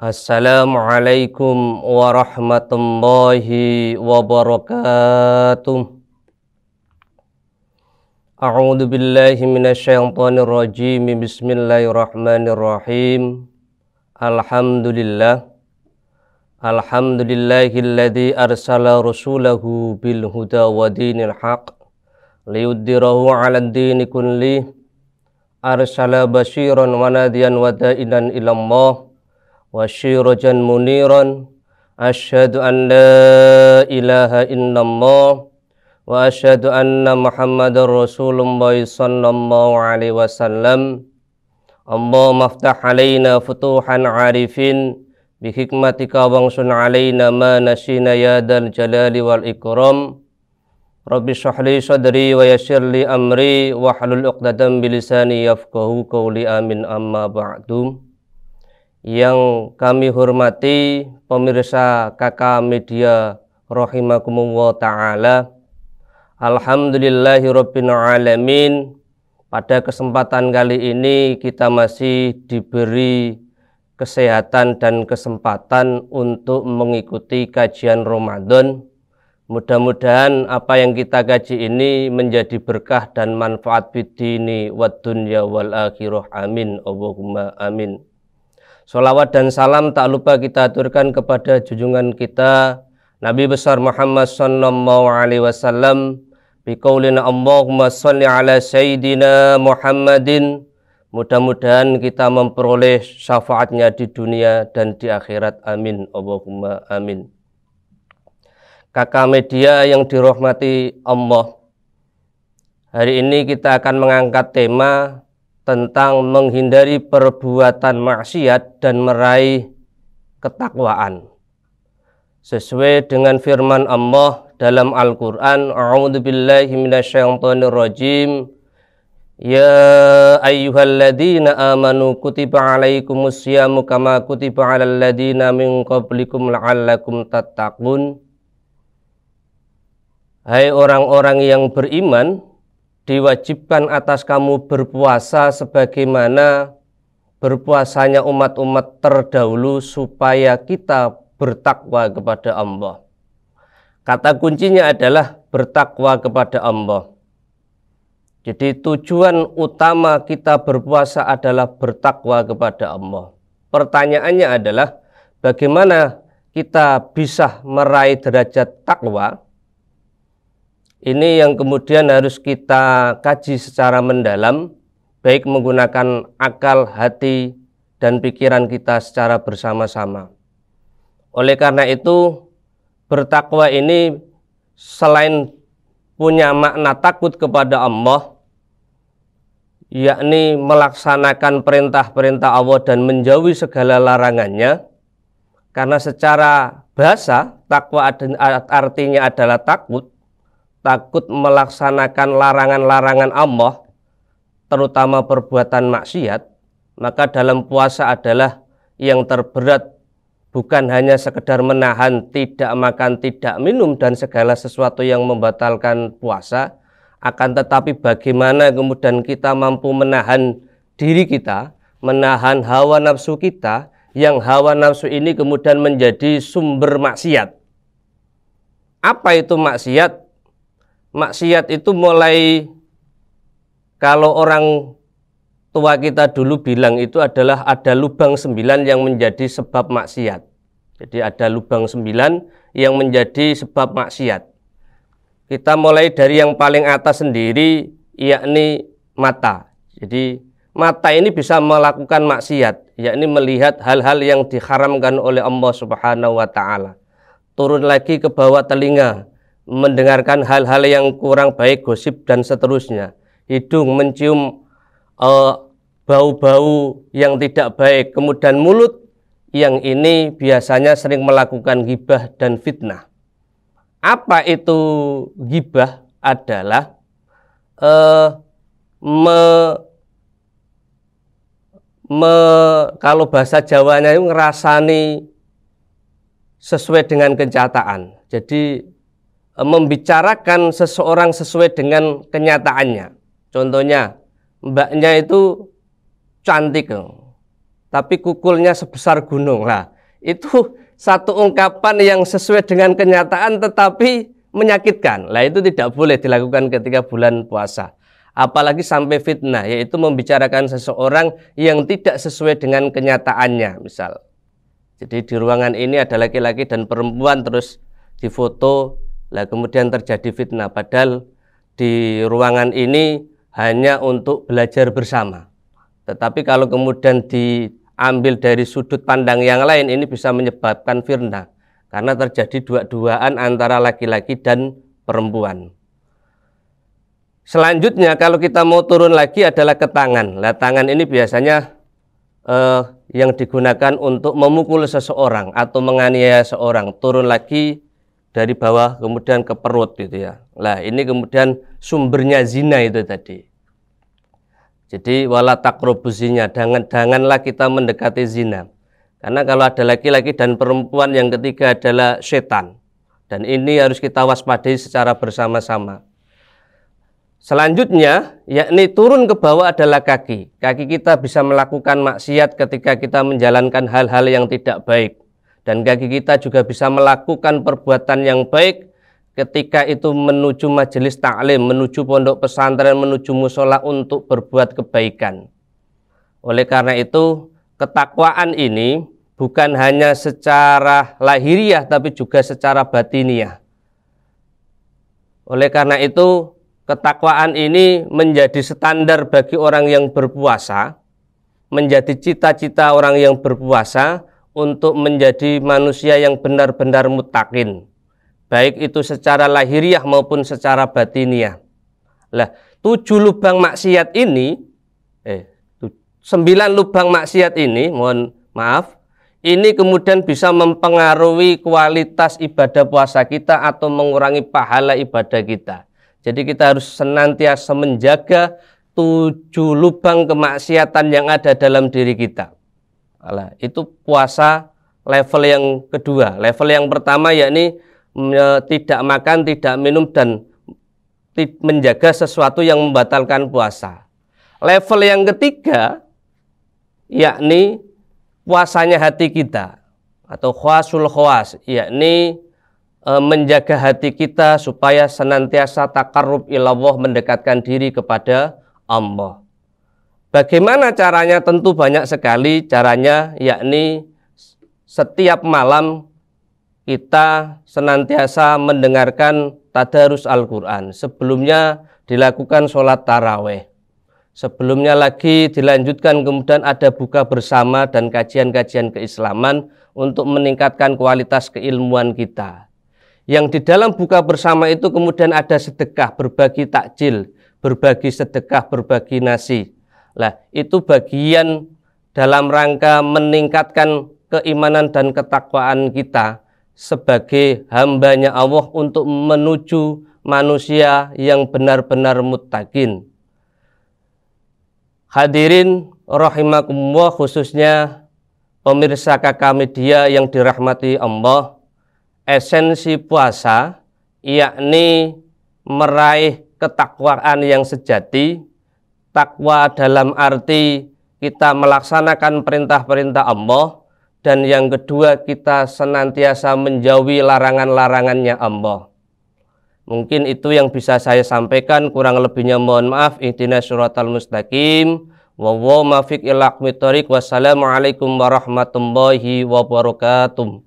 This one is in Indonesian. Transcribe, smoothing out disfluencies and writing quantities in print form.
Assalamualaikum warahmatullahi wabarakatuh. A'udzu billahi minasyaitonir rajim. Bismillahirrahmanirrahim. Alhamdulillahilladzi arsala rasulahu bil huda wa dinil haq liyudhhirahu 'alad dini kulli. Arsala basyiran wa nadiyan wa da'inan ilallah wa syirajan muniran. Asyhadu an la ilaha illallah wa asyhadu anna muhammadar rasulullah sallallahu alaihi wasallam. Allahumma aftah alaina futuhan arifin bi hikmatika wangsun alaina ma nasina ya dal jalali wal ikram. Rabbi shrah li sadri wa yassir li amri wa hlul 'uqdatam bi lisani yafqahu qawli. Amin. Amma ba'du. Yang kami hormati pemirsa KK Media rahimakumullah ta'ala, alhamdulillahirabbil alamin. Pada kesempatan kali ini kita masih diberi kesehatan dan kesempatan untuk mengikuti kajian Ramadan. Mudah-mudahan apa yang kita kaji ini menjadi berkah dan manfaat fid dini wad dunya wal akhirah. Amin. Allahumma amin. Sholawat dan salam tak lupa kita aturkan kepada junjungan kita Nabi besar Muhammad sallallahu alaihi wasallam biqaulina Allahumma sholli ala sayyidina Muhammadin. Mudah-mudahan kita memperoleh syafaatnya di dunia dan di akhirat. Amin. Allahumma amin. Kakak media yang dirahmati Allah, hari ini kita akan mengangkat tema tentang menghindari perbuatan maksiat dan meraih ketakwaan. Sesuai dengan firman Allah dalam Al-Quran, A'udzu billahi minasyaitonir rajim. Ya ayyuhalladzina amanu kutiba alaikumus syamu kama kutiba alal ladzina min qablikum la'allakum tattaqun. Hai orang-orang yang beriman, diwajibkan atas kamu berpuasa sebagaimana berpuasanya umat-umat terdahulu supaya kita bertakwa kepada Allah. Kata kuncinya adalah bertakwa kepada Allah. Jadi tujuan utama kita berpuasa adalah bertakwa kepada Allah. Pertanyaannya adalah bagaimana kita bisa meraih derajat takwa? Ini yang kemudian harus kita kaji secara mendalam, baik menggunakan akal, hati, dan pikiran kita secara bersama-sama. Oleh karena itu, bertakwa ini selain punya makna takut kepada Allah, yakni melaksanakan perintah-perintah Allah dan menjauhi segala larangannya, karena secara bahasa, takwa artinya adalah takut melaksanakan larangan-larangan Allah, terutama perbuatan maksiat. Maka dalam puasa adalah yang terberat, bukan hanya sekedar menahan tidak makan, tidak minum dan segala sesuatu yang membatalkan puasa, akan tetapi bagaimana kemudian kita mampu menahan diri kita, menahan hawa nafsu kita, yang hawa nafsu ini kemudian menjadi sumber maksiat. Apa itu maksiat? Maksiat itu mulai, kalau orang tua kita dulu bilang itu adalah ada lubang 9 yang menjadi sebab maksiat. Jadi ada lubang 9 yang menjadi sebab maksiat. Kita mulai dari yang paling atas sendiri, yakni mata. Jadi mata ini bisa melakukan maksiat, yakni melihat hal-hal yang diharamkan oleh Allah Subhanahu wa ta'ala. Turun lagi ke bawah telinga, mendengarkan hal-hal yang kurang baik, gosip dan seterusnya. Hidung mencium bau-bau yang tidak baik. Kemudian mulut yang ini biasanya sering melakukan ghibah dan fitnah. Apa itu ghibah? Adalah kalau bahasa Jawanya itu ngerasani sesuai dengan kenyataan. Jadi membicarakan seseorang sesuai dengan kenyataannya. Contohnya, mbaknya itu cantik, tapi kukulnya sebesar gunung. Lah, itu satu ungkapan yang sesuai dengan kenyataan tetapi menyakitkan. Lah itu tidak boleh dilakukan ketika bulan puasa. Apalagi sampai fitnah, yaitu membicarakan seseorang yang tidak sesuai dengan kenyataannya, misal. Jadi di ruangan ini ada laki-laki dan perempuan terus difoto, lah kemudian terjadi fitnah. Padahal di ruangan ini hanya untuk belajar bersama. Tetapi kalau kemudian diambil dari sudut pandang yang lain, ini bisa menyebabkan fitnah. Karena terjadi dua-duaan antara laki-laki dan perempuan. Selanjutnya kalau kita mau turun lagi adalah ke tangan. Lah tangan ini biasanya yang digunakan untuk memukul seseorang atau menganiaya seorang. Turun lagi dari bawah kemudian ke perut gitu ya. Lah ini kemudian sumbernya zina itu tadi. Jadi wala taqrabuz zina, janganlah kita mendekati zina. Karena kalau ada laki-laki dan perempuan, yang ketiga adalah setan. Dan ini harus kita waspadai secara bersama-sama. Selanjutnya, yakni turun ke bawah adalah kaki. Kaki kita bisa melakukan maksiat ketika kita menjalankan hal-hal yang tidak baik. Dan kaki kita juga bisa melakukan perbuatan yang baik ketika itu menuju majelis ta'lim, menuju pondok pesantren, menuju musola untuk berbuat kebaikan. Oleh karena itu, ketakwaan ini bukan hanya secara lahiriah, tapi juga secara batiniah. Oleh karena itu, ketakwaan ini menjadi standar bagi orang yang berpuasa, menjadi cita-cita orang yang berpuasa untuk menjadi manusia yang benar-benar muttaqin, baik itu secara lahiriah maupun secara batiniah. Lah, 7 lubang maksiat ini, 9 lubang maksiat ini, mohon maaf, ini kemudian bisa mempengaruhi kualitas ibadah puasa kita atau mengurangi pahala ibadah kita. Jadi kita harus senantiasa menjaga 7 lubang kemaksiatan yang ada dalam diri kita. Itu puasa level yang kedua. Level yang pertama yakni tidak makan, tidak minum, dan menjaga sesuatu yang membatalkan puasa. Level yang ketiga yakni puasanya hati kita atau khawasul khawas, yakni menjaga hati kita supaya senantiasa taqarrub ilallah, mendekatkan diri kepada Allah. Bagaimana caranya? Tentu banyak sekali caranya, yakni setiap malam kita senantiasa mendengarkan tadarus Al-Quran. Sebelumnya dilakukan sholat taraweh. Sebelumnya lagi dilanjutkan kemudian ada buka bersama dan kajian-kajian keislaman untuk meningkatkan kualitas keilmuan kita. Yang di dalam buka bersama itu kemudian ada sedekah, berbagi takjil, berbagi sedekah, berbagi nasi. Lah, itu bagian dalam rangka meningkatkan keimanan dan ketakwaan kita sebagai hambanya Allah untuk menuju manusia yang benar-benar muttaqin. Hadirin rahimakumullah, khususnya pemirsa KK Media yang dirahmati Allah. Esensi puasa yakni meraih ketakwaan yang sejati. Takwa dalam arti kita melaksanakan perintah-perintah Allah, dan yang kedua kita senantiasa menjauhi larangan-larangannya Allah. Mungkin itu yang bisa saya sampaikan, kurang lebihnya mohon maaf. Ihdinas siratal mustaqim, wallahu muwaffiq ila aqwamit thoriq. Wassalamualaikum warahmatullahi wabarakatuh.